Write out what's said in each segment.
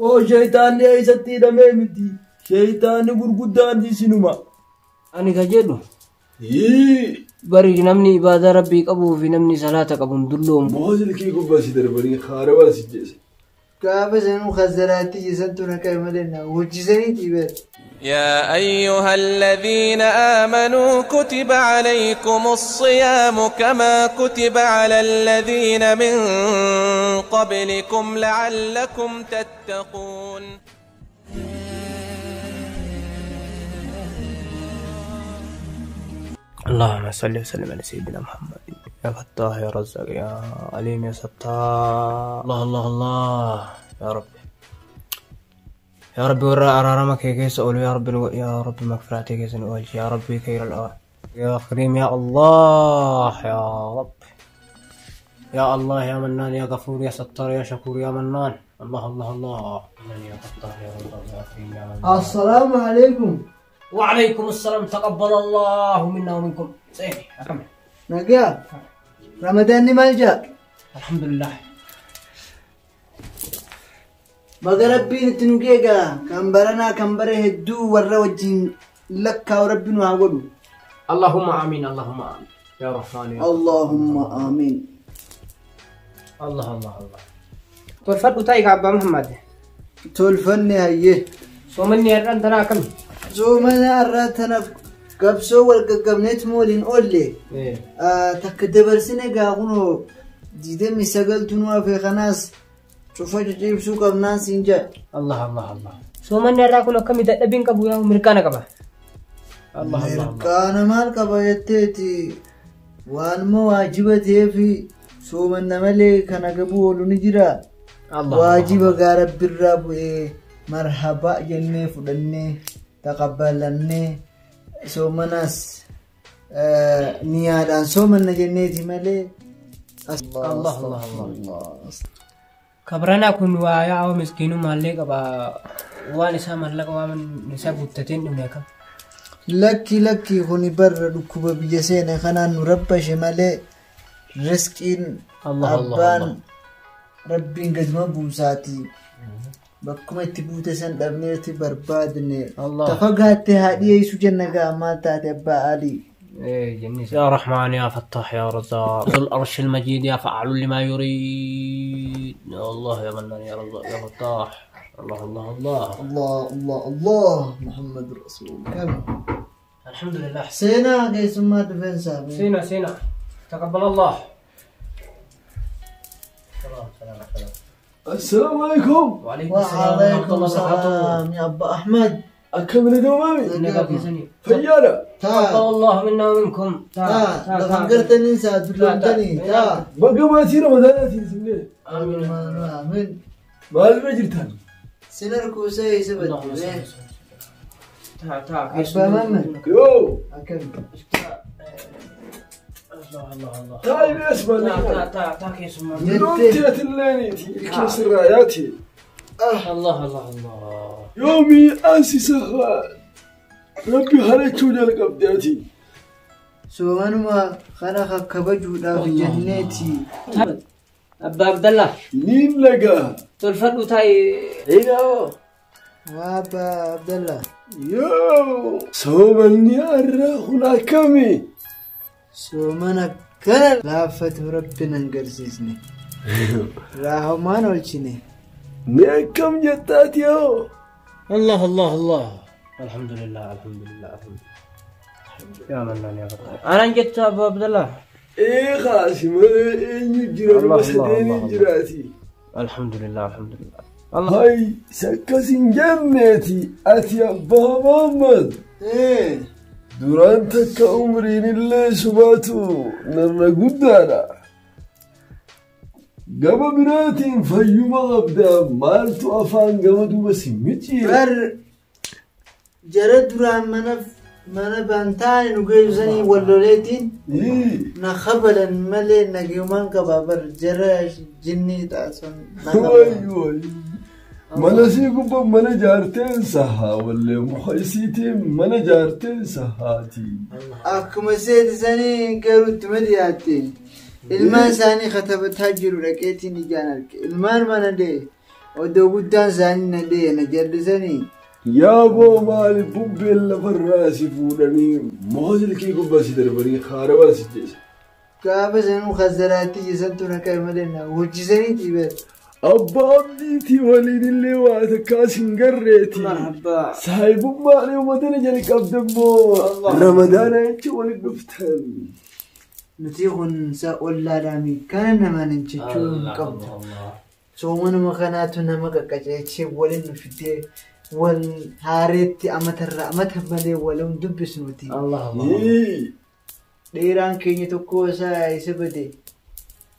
oo shaytaanni eessatti hidhamee miti shaytaanni gurguddaan sinuma ani ka jedhu bari namni ibaada rabbii qabuu fi namni salaata qabuun dulloomu moosilkii gubbasi darbanii haarawaa si jeese gaafa sanuu khazaraatti jesantu naqa malenna hojjisanii dhiibee يا أيها الذين آمنوا كتب عليكم الصيام كما كتب على الذين من قبلكم لعلكم تتقون اللهم صل وسلم على سيدنا محمد يا فتاح يا رزاق يا عليم يا ستار الله الله الله يا رب يا ربي ورا أرارمك كيس أقول يا رب مغفرتك كيس نقول يا ربي خير الأوان يا كريم يا الله يا رب يا الله يا منان يا غفور يا ستار يا شكور يا منان الله الله الله يا فتاح يا رزاق يا كريم يا منان السلام عليكم وعليكم السلام تقبل الله منا ومنكم سيدي أكمل نجا رمضان ما جاء الحمد لله مغربي نتنوكيغا كمبرنا كمبره هدو ورا وجين لك وربنا هاولو اللهم آمين اللهم آمين يا رحمن يا اللهم آمين الله الله الله تولفت وتايك عبا محمد تولفني هيه صومني أران تنا كم صومنا أران تنا قبسو والقبنت مولين أولي تكدبر سنة قاقونو جيدمي سقلتنوا في خناس شوفوا جيب سوق الناس إنجا الله الله الله صومني أران كنا كم يدبين كبويا ومركانا كبا الله الله مركانا مال كبا يتيتي وان مواجبته في صومنا ملي كان قبولو نجرا واجب غارب بالرب مرحبا جنة فلنة تقبلني سومناس نيادان سومنا جنة ملي الله الله الله كبرنا كن ويا أو مسكين مالك أبا وانسا مالك وامن نسا بوتتين هناك لكي خوني بر ركوب بيجسين خنا نربش ملي رزقين أبان ربين قد ما بوساتي بكم تبوت سن دبنيتي بربادني تفقهت هذه يسوع جنة ما تتبع علي يا رحمن يا فتاح يا رزاق ذو الأرش المجيد يا فعل لما يريد يا الله يا منان يا رزاق يا فتاح الله الله الله الله الله الله محمد رسول كم الحمد لله سينا كيس ما تفنسا سينا تقبل الله السلام عليكم وعليكم السلام ورحمة الله وبركاته يا أبا أحمد أكمل دوامي فيانا تقبل الله منا ومنكم فكرتني سادلتني بقى ما تيرا مداناتي سنة آمين آمين ما المجرتان سنركو سي سبت تا أبا محمد يو أكمل الله الله الله طيب اسمع تا كيس ما نمتيت الليني كيس الراياتي الله الله الله يومي أنسي سخاء ربي خليتشو جالك أبداتي سوانما خلق كبجودا في جنتي أبا عبد الله مين لقى تلفت وتاي إيه وابا عبد الله يو سومني أرى هنا كمي سومنا كان لافت ربنا نقرسيسني راهو ما نولشني كم جتات يو الله الله الله الحمد لله الحمد لله الحمد لله يا منان يا فتاح أنا جت أبو عبد الله إيه خاسم إيه جرا مسدين جراتي الحمد لله الحمد لله الله هاي سكسين جنتي أتي بابا محمد إيه دورانتك عمرين اللي سباتو نرنا قدانا قبا براتين فيوما أبدا مالتو أفان قبا دوبا سمتي بر جرد دران mana bantaan nugeessani walloleetiin na khabalan malee nagiyumaan qabaabar jara jinnii taasisan mana sii gubba mana jaarteen sahaa wallee muhaisiitiin mana jaarteen sahaati akkuma seetisanii garuutti madiyaatte ilmaan isaanii katabataa jiru dhaqeetiin ijaan arge ilmaan mana dee ودو قدان ساني ندينا جلسني يا بو مالي بوبيل فراسي فولاني موزل كي قباسي دربري خاربا سجيس كابا سنو خزراتي جسنتونا كاملنا وجسني تيبت أبابديتي ولين اللي واتكاسين قريتي مرحبا صاحب مالي ومدن جلك أبدمو رمضان انتي ولد نفتن نتيغن سأقول لا رامي كان ما ننتشون قبل سومن مخاناتنا مكاكاچي ولن نفتي والهاريتي أمتر ولون دبس نوتي الله ديران كيني تكوسا يسبدي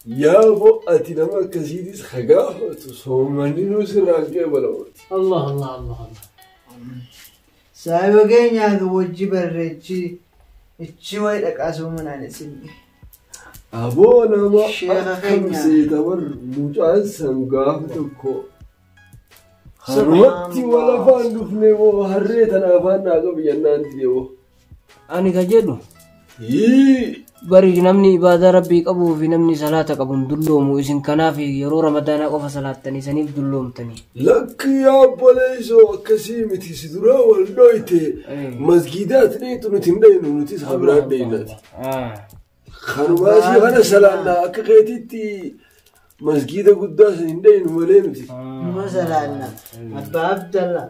يا بو أتينا كسيديس خجافة سومني نوسراكي بلوت الله الله الله سايبا يا وجي برجي اتشوي لك أسومن على سني أبونا ما أكم سيتمر مجال سمقافتكو هروتي ولا فاندفني و هريتنا فانا قبل ينانتي و أنا كجدو يي bari namni ibaada rabbii qabu fi namni salaata qabun dulloomu isin kanaaf yeroo ramadaana qofa salaattanii saniif dulloomtanii lakki yaa boleeso akkasii miti si dura wal dhoyte masgiidaat dhiitu nuti hin dhaynu nutis habiraan dhaynati kanumaasii kana salaannaa akka keetitti masgiida guddaa san hin dhaynu malee nuti numa salaanna abbaa abdalla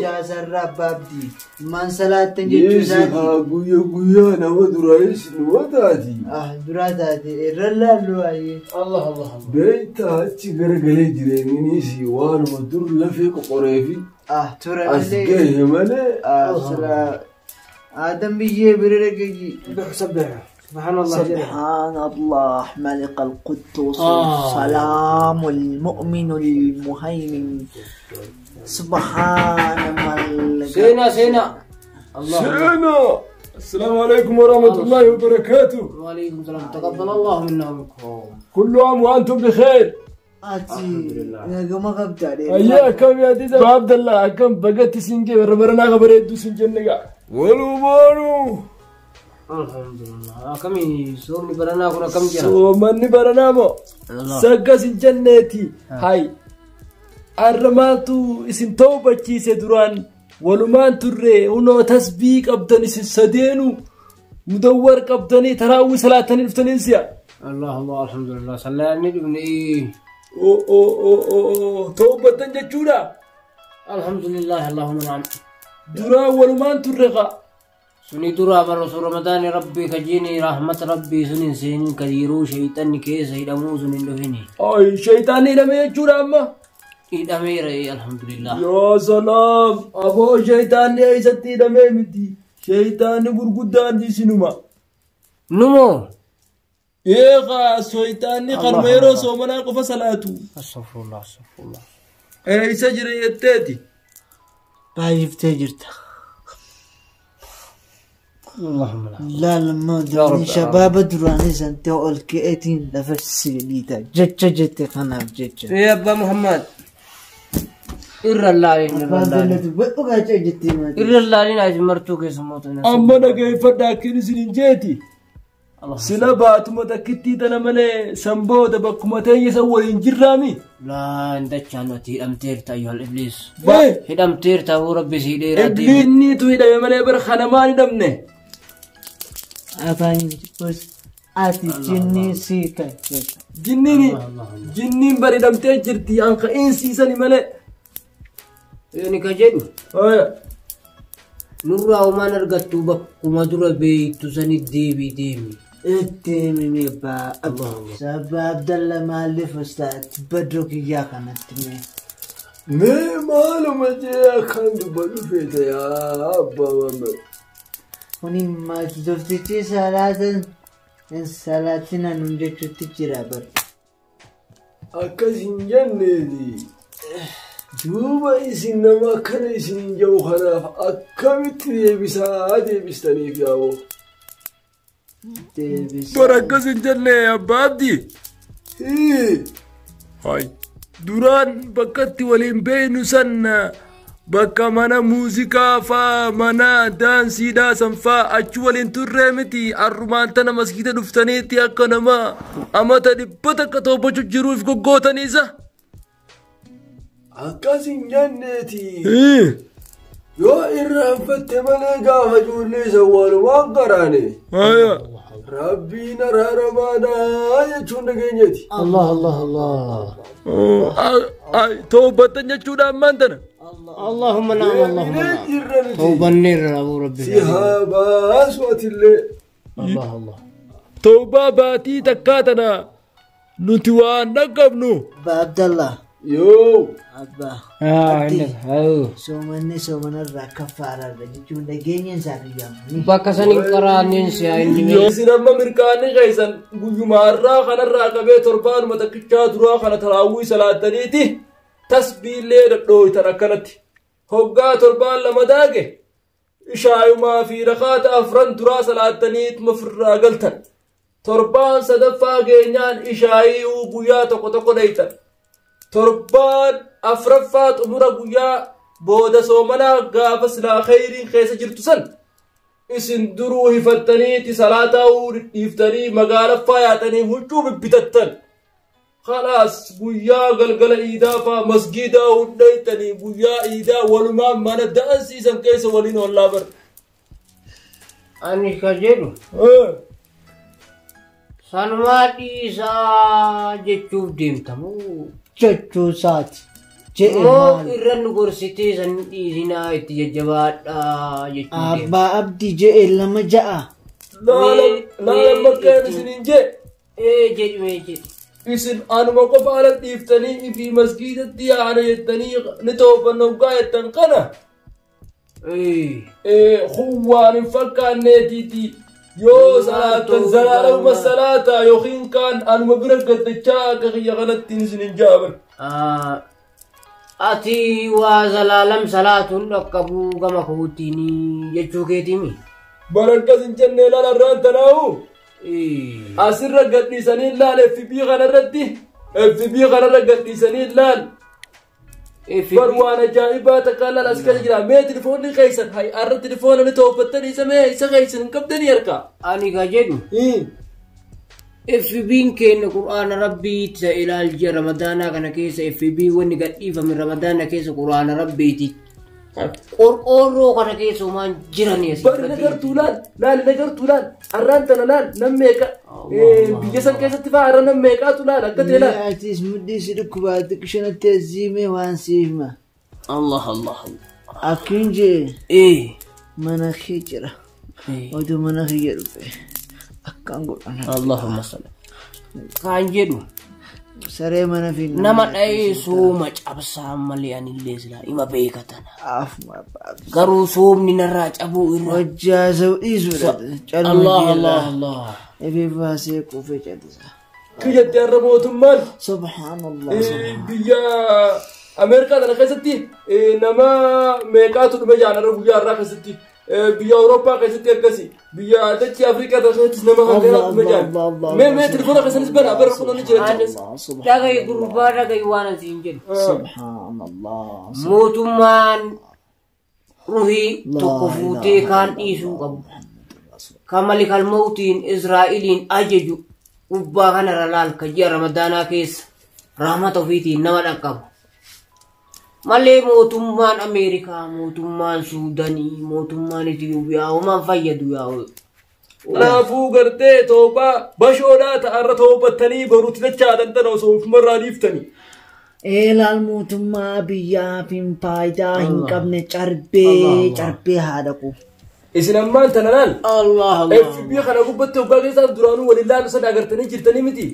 جازر بابدي من صلاة جيزها قوية قوية نما درايس نواتاتي دراتاتي الرلا لواي الله الله بيتا هاتي غرقلي جرينيسي وان مدر لفيق قريفي ترى أسقيه ملي آدم بيجي بررقجي سبح سبحان الله سبحان الله ملك القدوس السلام المؤمن المهيمن سبحان ملك سينا الله سينا السلام عليكم ورحمة الله وبركاته وعليكم السلام تقبل الله منا ومنكم كل عام وأنتم بخير يا جماعة قبضة أيها كم يا ديدا عبد الله كم بقت سنجي وربنا خبرت سنجنة ولو بارو الحمد لله كم سومني برنا كنا كم جرا سومني برنا مو سجى سنجنتي هاي الرماتو اسم توبة كيسة دران ولمان ترى ونو تسبيق أبدان اسم سدينو مدور أبداني تراوي صلاة الفتنسيا الله الله الحمد لله صلى الله عليه وسلم توبة تنججورا الحمد لله اللهم نعم درا ولمان ترى سني درا برسول رمضان ربي كجيني رحمة ربي سنين سنين كثيرو شيطان كيس يدمو سنين دفني أي شيطاني لما يجورا أما إدمير الحمد لله يا سلام أبو شيطان يا إيستي دميمتي شيطان برقدان دي سينما نمو إيه شيطان قرميرو سومنا قف صلاته استغفر الله استغفر الله إيه سجري يتاتي بايف تجرت اللهم لا لما دراني شباب دراني سنتو الكئتين لفس ليتا جت خناف جت يا أبا محمد إر الله إر الله لنا جمرتو كيسموتنا أما نجاي فداكين سنجتي سلبات متكتي تنامله سامبو دبكمتين يسوي إنجرامي لا عندك أنا تيرم تيرتا أيها الإبليس هدم تيرتا هو ربي سيدي إبليس نيتو هدا يمله برخنماني دمنه أباني بس آتي جني سيكا جنين بري دم تجرتي أنك إنسي سني مله يعني كجد نورا وما نرجع بكم درا بيت تسني ديبي التيمي ميبا سبب عبد الله مالف استاذ بدرك يا كانتني مالو مجيء خند بلوفيت يا أبا محمد وني ما تفتي صلاتنا نمجك تجربر أكاسين جنّي دوبا إسنما كان إسن جوهنا أكمت يبسا بستني فياو بركز الجنة يا بابدي هاي دوران بكت ولين بين سنة بكا منا موسيقى فا منا دانسي دا سنفا أجوالين ترمتي الرومان تنا مسجد دفتنيتي أكنما أما تدي بتك توبة جروف كوكوتا نيزا akkasin janneeti yoo irraanfatte malee gaafa ijoollee isa walumaan qaraane rabbiin araaramaadhaa jechuun dhageenyeeti. Allah Allah Allah. Toobatan jechuudhaan maan tana. Allahumma naam Allahumma. Toobanneerra Abu Rabbi. Si haa baasu atillee. Allah Allah. Toobaa baatii takkaa tana nuti waan dhaqqabnu. Abba Abdallah. Yoo. Abba. Inna. Soomanni soomanarraa kaffaararra jechuun dhageenyeen isaa biyyamu. Bakka saniin qaraanneen si'a inni. Isin amma mirkaanni keessan guyyumaarraa kanarraa qabee torbaanuma takkichaa duraa kana taraawwii salaattaniiti tasbiillee dhadhooytan akkanatti. Hoggaa torbaan lama daage ishaayumaa fi rakaata afran duraa salaattaniituma firraa galtan. Torbaan sadaffaa geenyaan ishaayuu guyyaa tokko tokko dheeytan. Torbaan afraffaa xumura guyyaa booda soomanaa gaafa silaa khayriin keessa jirtu san isin duruu hifattaniiti salaataa dhiiftanii magaalaffaa yaatanii huccuu bibbitattan. Khalaas guyyaa galgala iidaa faa masgiidaa hundheeytanii guyyaa iidaa walumaan mana da'ansiisan keessa waliin ollaa bar. Ani ka jedhu. Sanumaa dhiisaa jechuuf deemtamoo. Jechuu isaati. Moo irra nu gorsitee san dhiisinaa itti jajjabaadhaa jechuuf deemta. Abbaa Abdii je'e lama ja'a. Laala makkeen isiniin jee. Jedhumee jedhe. Isin anuma qofa ala dhiiftanii fi masgiidatti yaana jettanii ni toobbanna hoggaa jettan kana. Waan hin fakkaanneetiiti. Yoo salaatan zalaalama salaata yookiin kaan anuma bira gaddachaa akka kiyya kanatti isinin jaaban. Ati waa zalaalam salaatuun dhaqqabuu gama kuutiin jechuu keetimi. Barakkas hin jennee lalarraan tanaahu. Asirra gadhiisanii laal FB kanarratti FB kanarra gadhiisanii laal. Bar waan ajaa'ibaa takka laal as keessa jira. Mee telefoonni keessan har'a telefoona ni tooffattan isa mee isa keessan hin qabdanii harkaa. Ani ka jedhu. FB'n keenya Qur'aana Rabbiitti isa ilaalcha Ramadaanaa kana keessa FB wanni gadhiifame Ramadaana keessa Qur'aana Rabbiitti. Qorqoorroo kana keessa homaan jiranii asii. Bari nagartuu laal nagartuu laal har'aan tana laal nam meeqa biyya san keessatti fa'aa har'a nam meeqaatu laal akka ta'e laal. Atis mudhii si dhukkubaatti qishanatti aziimee waan siifma. Allah Allah. Akkiin jee mana kee jira. Oduu mana kee dhufe akkaan godhan. Allahumma salli. Kaan jedhu. Saree mana fi nama dha'ee sooma cabsaa malee anillee silaa ima beekatan. Garuu soomni narraa cabuu irra. Hojjaa sa'u dhiisudha. Allah Allah Allah. Ebi baasee quufee calisa. Kiyyatti har'a mootummaan. Subhaanallah. Biyya Ameerikaa tana keessatti nama meeqaatu dhume jaanarra guyyaa har'aa keessatti. Biyya Awurooppaa keessatti akkasi biyya dachii Afrikaa keessattis nama hangana dhume jaan. Mee telefoona keessanis bana bara kunonni jiran. Dhagayi gurbaa dhagayi waan asiin jedhu. Subhaanallah. Mootummaan ruhii tokko fuutee kaan dhiisuu qabu. Kan malikal mawtiin Israa'iliin ajaju gubbaa kanarra laal ka ji'a Ramadaanaa keessa rahmata ofiitiin nama dhaqqabu. Malee mootummaan Ameerikaa, mootummaan Suudanii, mootummaan Itiyoophiyaa homaan fayyadu yaa'u. Kanaafuu gartee toobaa bashoodhaa ta'arra toobattanii baruutti dachaa dandana osoo ofumarraa dhiiftanii. Laal mootummaa biyyaa fi faayidaa hin qabne carbee haadha ku. Isin ammaan tana laal. Allah FB kana gubbatti hoggaa keessaan duraanuu waliin laalu sana agartanii jirtanii miti.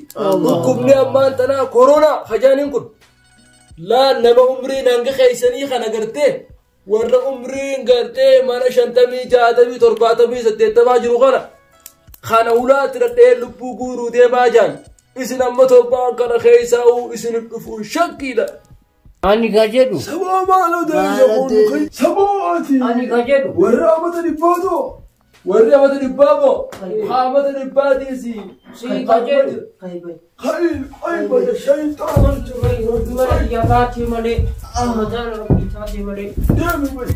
Dhukkubni ammaan tana koronaa hajaaniin kun. Laan nama umriin hanga keessanii kana gartee warra umriin gartee mana 50 60 70 80 jiru kana ulaatti dhadhee lubbuu guuruu deemaa jaan isin amma torbaan kana keessaa isin dhufu shakkiidha. Ani ka jedhu. Sabaa maaloo deemsa qooduu kai sabaa ati. Ani ka jedhu. Warra amata dhibbaatoo. Warri amata dhibbaaboo. Amata dhibbaatiisi. Si ka jedhu. Kai bada shaytaan. Mana yabaati malee. Ramadaan Rabbii taate malee. Deemi bai.